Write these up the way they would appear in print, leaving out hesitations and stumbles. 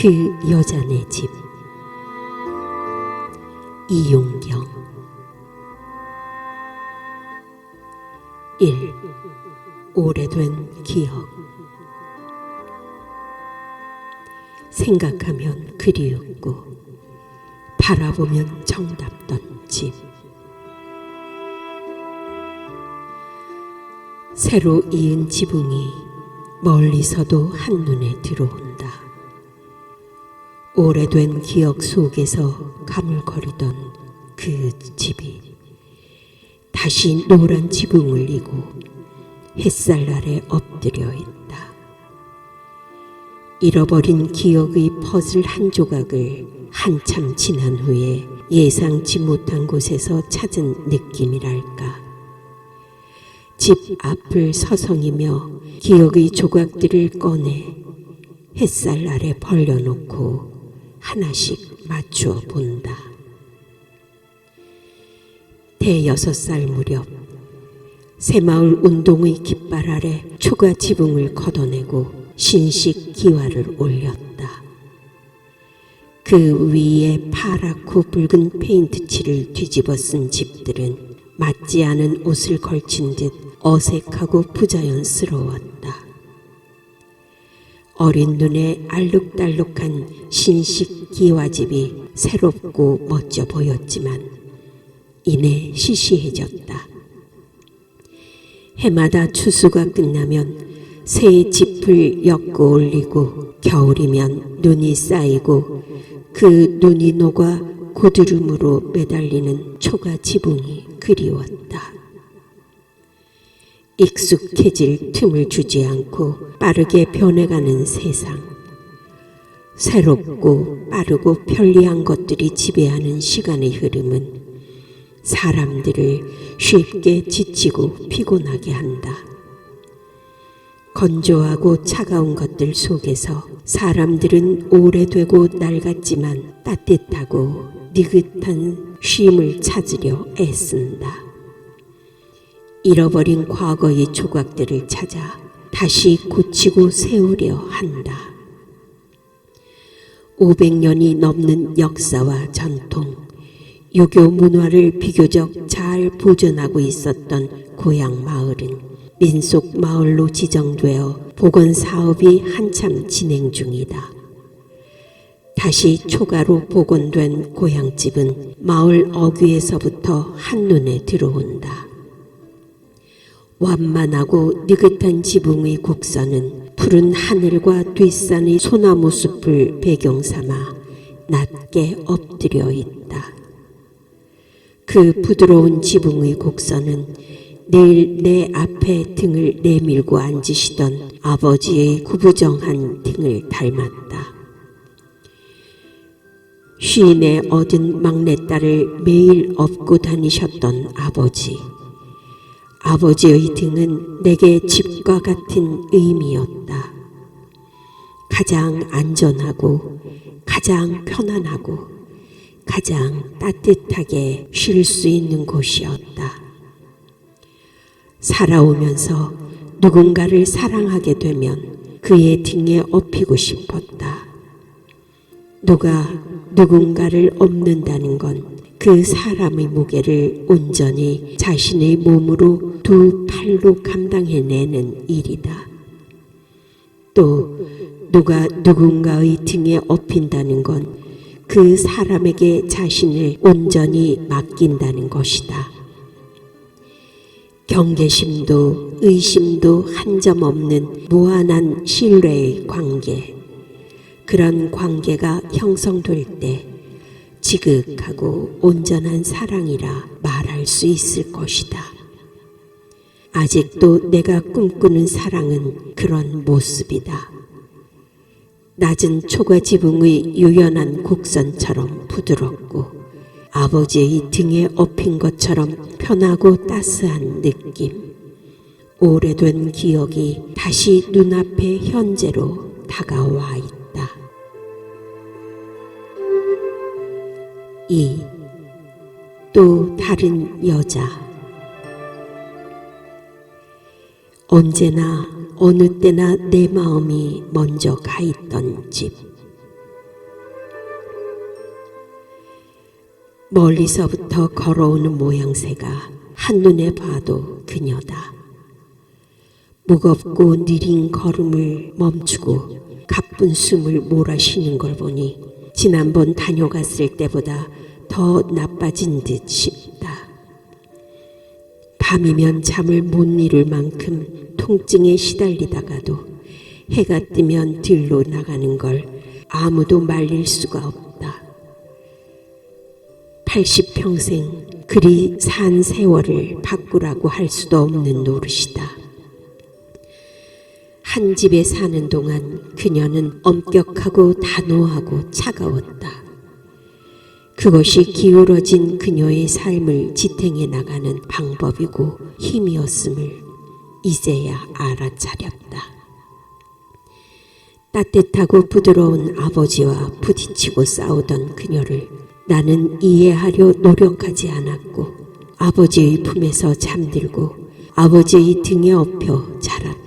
그 여자네 집. 이용경. 1. 오래된 기억. 생각하면 그리웠고 바라보면 정답던 집. 새로 이은 지붕이 멀리서도 한눈에 들어온다. 오래된 기억 속에서 가물거리던 그 집이 다시 노란 지붕을 이고 햇살 아래 엎드려 있다. 잃어버린 기억의 퍼즐 한 조각을 한참 지난 후에 예상치 못한 곳에서 찾은 느낌이랄까. 집 앞을 서성이며 기억의 조각들을 꺼내 햇살 아래 벌려놓고 하나씩 맞추어 본다. 대여섯 살 무렵 새마을 운동의 깃발 아래 초가 지붕을 걷어내고 신식 기와를 올렸다. 그 위에 파랗고 붉은 페인트 칠을 뒤집어 쓴 집들은 맞지 않은 옷을 걸친 듯 어색하고 부자연스러웠다. 어린 눈에 알록달록한 신식 기와집이 새롭고 멋져 보였지만 이내 시시해졌다. 해마다 추수가 끝나면 새 짚을 엮어 올리고 겨울이면 눈이 쌓이고 그 눈이 녹아 고드름으로 매달리는 초가 지붕이 그리웠다. 익숙해질 틈을 주지 않고 빠르게 변해가는 세상. 새롭고 빠르고 편리한 것들이 지배하는 시간의 흐름은 사람들을 쉽게 지치고 피곤하게 한다. 건조하고 차가운 것들 속에서 사람들은 오래되고 낡았지만 따뜻하고 느긋한 쉼을 찾으려 애쓴다. 잃어버린 과거의 조각들을 찾아 다시 고치고 세우려 한다. 500년이 넘는 역사와 전통, 유교 문화를 비교적 잘 보존하고 있었던 고향 마을은 민속 마을로 지정되어 복원 사업이 한참 진행 중이다. 다시 초가로 복원된 고향집은 마을 어귀에서부터 한눈에 들어온다. 완만하고 느긋한 지붕의 곡선은 푸른 하늘과 뒷산의 소나무 숲을 배경 삼아 낮게 엎드려 있다. 그 부드러운 지붕의 곡선은 늘 내 앞에 등을 내밀고 앉으시던 아버지의 구부정한 등을 닮았다. 쉰에 얻은 막내딸을 매일 업고 다니셨던 아버지. 아버지의 등은 내게 집과 같은 의미였다. 가장 안전하고 가장 편안하고 가장 따뜻하게 쉴 수 있는 곳이었다. 살아오면서 누군가를 사랑하게 되면 그의 등에 업히고 싶었다. 누가 누군가를 업는다는 건 그 사람의 무게를 온전히 자신의 몸으로 두 팔로 감당해내는 일이다. 또 누가 누군가의 등에 업힌다는 건 그 사람에게 자신을 온전히 맡긴다는 것이다. 경계심도 의심도 한 점 없는 무한한 신뢰의 관계. 그런 관계가 형성될 때 지극하고 온전한 사랑이라 말할 수 있을 것이다. 아직도 내가 꿈꾸는 사랑은 그런 모습이다. 낮은 초가 지붕의 유연한 곡선처럼 부드럽고 아버지의 등에 업힌 것처럼 편하고 따스한 느낌. 오래된 기억이 다시 눈앞에 현재로 다가와 있다. 2. 또 다른 여자. 언제나 어느 때나 내 마음이 먼저 가 있던 집. 멀리서부터 걸어오는 모양새가 한눈에 봐도 그녀다. 무겁고 느린 걸음을 멈추고 가쁜 숨을 몰아쉬는 걸 보니 지난번 다녀갔을 때보다 더 나빠진 듯 싶다. 밤이면 잠을 못 이룰 만큼 통증에 시달리다가도 해가 뜨면 들로 나가는 걸 아무도 말릴 수가 없다. 80평생 그리 산 세월을 바꾸라고 할 수도 없는 노릇이다. 한 집에 사는 동안 그녀는 엄격하고 단호하고 차가웠다. 그것이 기울어진 그녀의 삶을 지탱해 나가는 방법이고 힘이었음을 이제야 알아차렸다. 따뜻하고 부드러운 아버지와 부딪히고 싸우던 그녀를 나는 이해하려 노력하지 않았고 아버지의 품에서 잠들고 아버지의 등에 엎여 자랐다.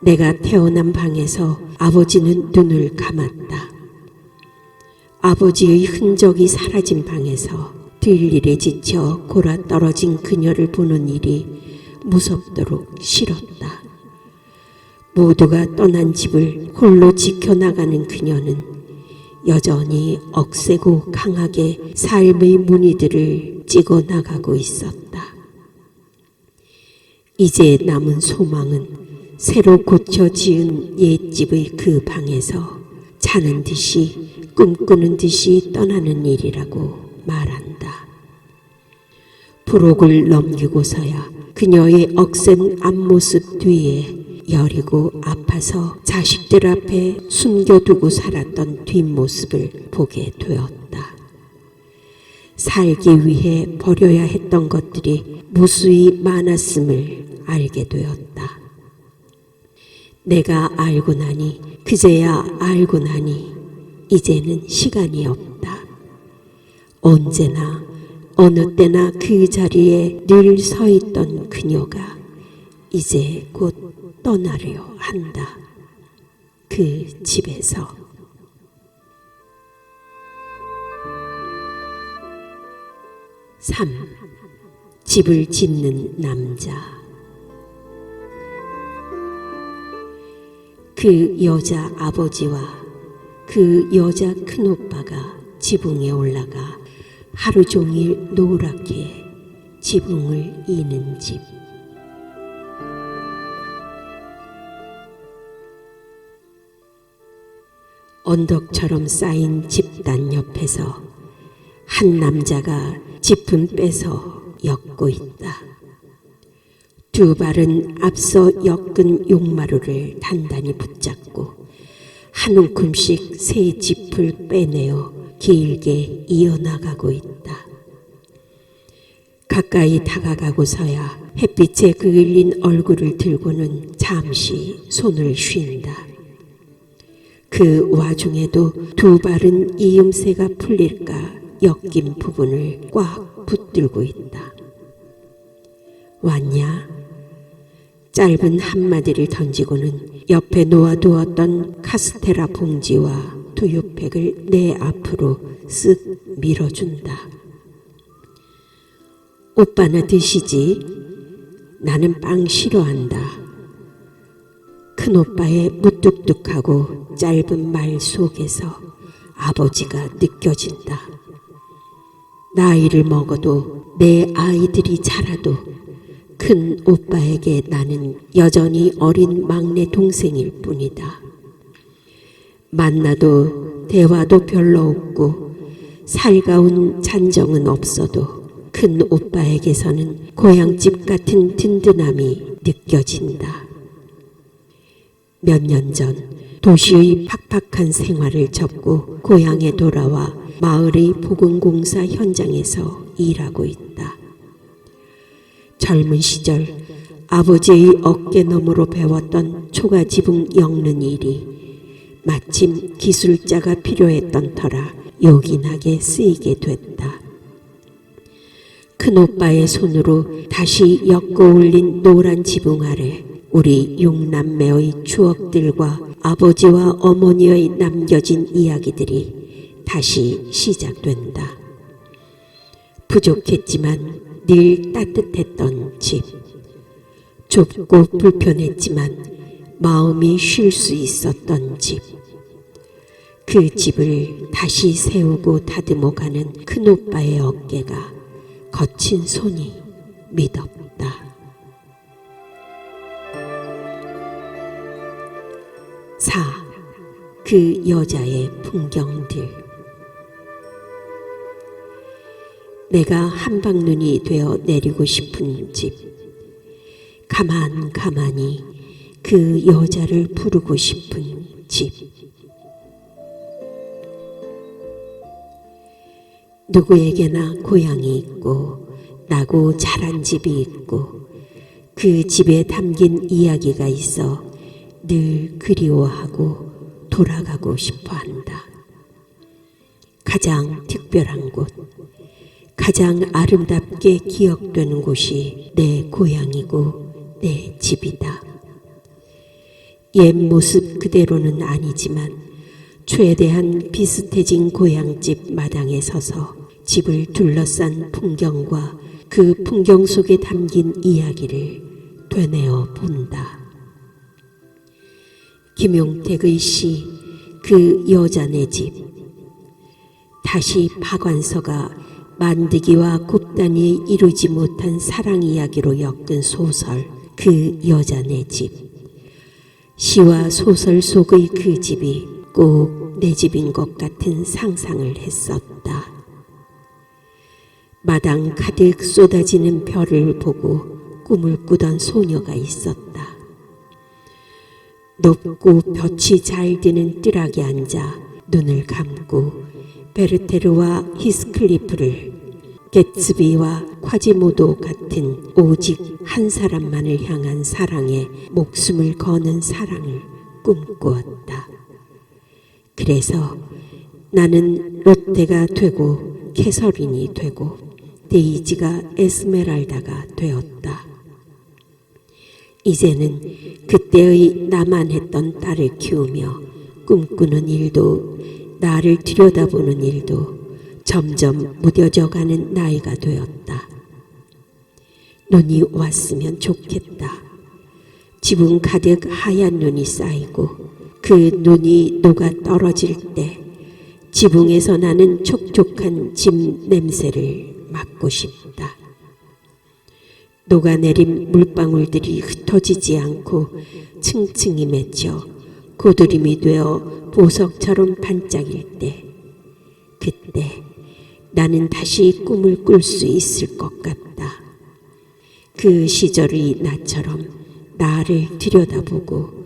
내가 태어난 방에서 아버지는 눈을 감았다. 아버지의 흔적이 사라진 방에서 들일에 지쳐 골아 떨어진 그녀를 보는 일이 무섭도록 싫었다. 모두가 떠난 집을 홀로 지켜나가는 그녀는 여전히 억세고 강하게 삶의 무늬들을 찍어 나가고 있었다. 이제 남은 소망은 새로 고쳐 지은 옛집의 그 방에서 자는 듯이 꿈꾸는 듯이 떠나는 일이라고 말한다. 부록을 넘기고서야 그녀의 억센 앞모습 뒤에 여리고 아파서 자식들 앞에 숨겨두고 살았던 뒷모습을 보게 되었다. 살기 위해 버려야 했던 것들이 무수히 많았음을 알게 되었다. 내가 알고 나니 그제야 알고 나니 이제는 시간이 없다. 언제나 어느 때나 그 자리에 늘 서 있던 그녀가 이제 곧 떠나려 한다. 그 집에서. 집을 짓는 남자. 그 여자 아버지와 그 여자 큰오빠가 지붕에 올라가 하루 종일 노랗게 지붕을 이는 집. 언덕처럼 쌓인 집단 옆에서 한 남자가 짚은 빼서 엮고 있다. 두 발은 앞서 엮은 용마루를 단단히 붙잡고 한 움큼씩 새 짚을 빼내어 길게 이어나가고 있다. 가까이 다가가고서야 햇빛에 그을린 얼굴을 들고는 잠시 손을 쉰다. 그 와중에도 두 발은 이음새가 풀릴까 엮인 부분을 꽉 붙들고 있다. 왔냐? 짧은 한마디를 던지고는 옆에 놓아두었던 카스테라 봉지와 두유팩을 내 앞으로 쓱 밀어준다. 오빠나 드시지? 나는 빵 싫어한다. 큰오빠의 무뚝뚝하고 짧은 말 속에서 아버지가 느껴진다. 나이를 먹어도 내 아이들이 자라도 큰 오빠에게 나는 여전히 어린 막내 동생일 뿐이다. 만나도 대화도 별로 없고 살가운 잔정은 없어도 큰 오빠에게서는 고향집 같은 든든함이 느껴진다. 몇 년 전 도시의 팍팍한 생활을 접고 고향에 돌아와 마을의 보건공사 현장에서 일하고 있다. 젊은 시절 아버지의 어깨너머로 배웠던 초가지붕 엮는 일이 마침 기술자가 필요했던 터라 요긴하게 쓰이게 됐다. 큰오빠의 손으로 다시 엮어 올린 노란 지붕 아래 우리 육남매의 추억들과 아버지와 어머니의 남겨진 이야기들이 다시 시작된다. 부족했지만 늘 따뜻했던 집. 좁고 불편했지만 마음이 쉴 수 있었던 집. 그 집을 다시 세우고 다듬어가는 큰오빠의 어깨가 거친 손이 미덥다. 4. 그 여자의 풍경들. 내가 한방눈이 되어 내리고 싶은 집. 가만히 그 여자를 부르고 싶은 집. 누구에게나 고향이 있고 나고 자란 집이 있고 그 집에 담긴 이야기가 있어 늘 그리워하고 돌아가고 싶어 한다. 가장 특별한 곳, 가장 아름답게 기억되는 곳이 내 고향이고 내 집이다. 옛 모습 그대로는 아니지만 최대한 비슷해진 고향집 마당에 서서 집을 둘러싼 풍경과 그 풍경 속에 담긴 이야기를 되뇌어 본다. 김용택의 시 그 여자네 집. 다시 박완서가 만드기와 곱단이 이루지 못한 사랑 이야기로 엮은 소설 그 여자네 집. 시와 소설 속의 그 집이 꼭 내 집인 것 같은 상상을 했었다. 마당 가득 쏟아지는 별을 보고 꿈을 꾸던 소녀가 있었다. 높고 볕이 잘 드는 뜰락에 앉아 눈을 감고 베르테르와 히스클리프를, 개츠비와 콰지모도 같은 오직 한 사람만을 향한 사랑에 목숨을 거는 사랑을 꿈꾸었다. 그래서 나는 롯데가 되고 캐서린이 되고 데이지가 에스메랄다가 되었다. 이제는 그때의 나만 했던 딸을 키우며 꿈꾸는 일도 나를 들여다보는 일도 점점 무뎌져가는 나이가 되었다. 눈이 왔으면 좋겠다. 지붕 가득 하얀 눈이 쌓이고 그 눈이 녹아 떨어질 때 지붕에서 나는 촉촉한 집 냄새를 맡고 싶다. 녹아내린 물방울들이 흩어지지 않고 층층이 맺혀 고드름이 되어 보석처럼 반짝일 때, 그때 나는 다시 꿈을 꿀 수 있을 것 같다. 그 시절의 나처럼 나를 들여다보고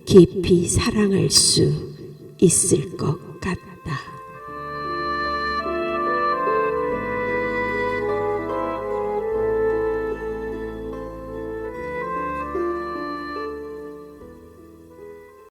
깊이 사랑할 수 있을 것 같다.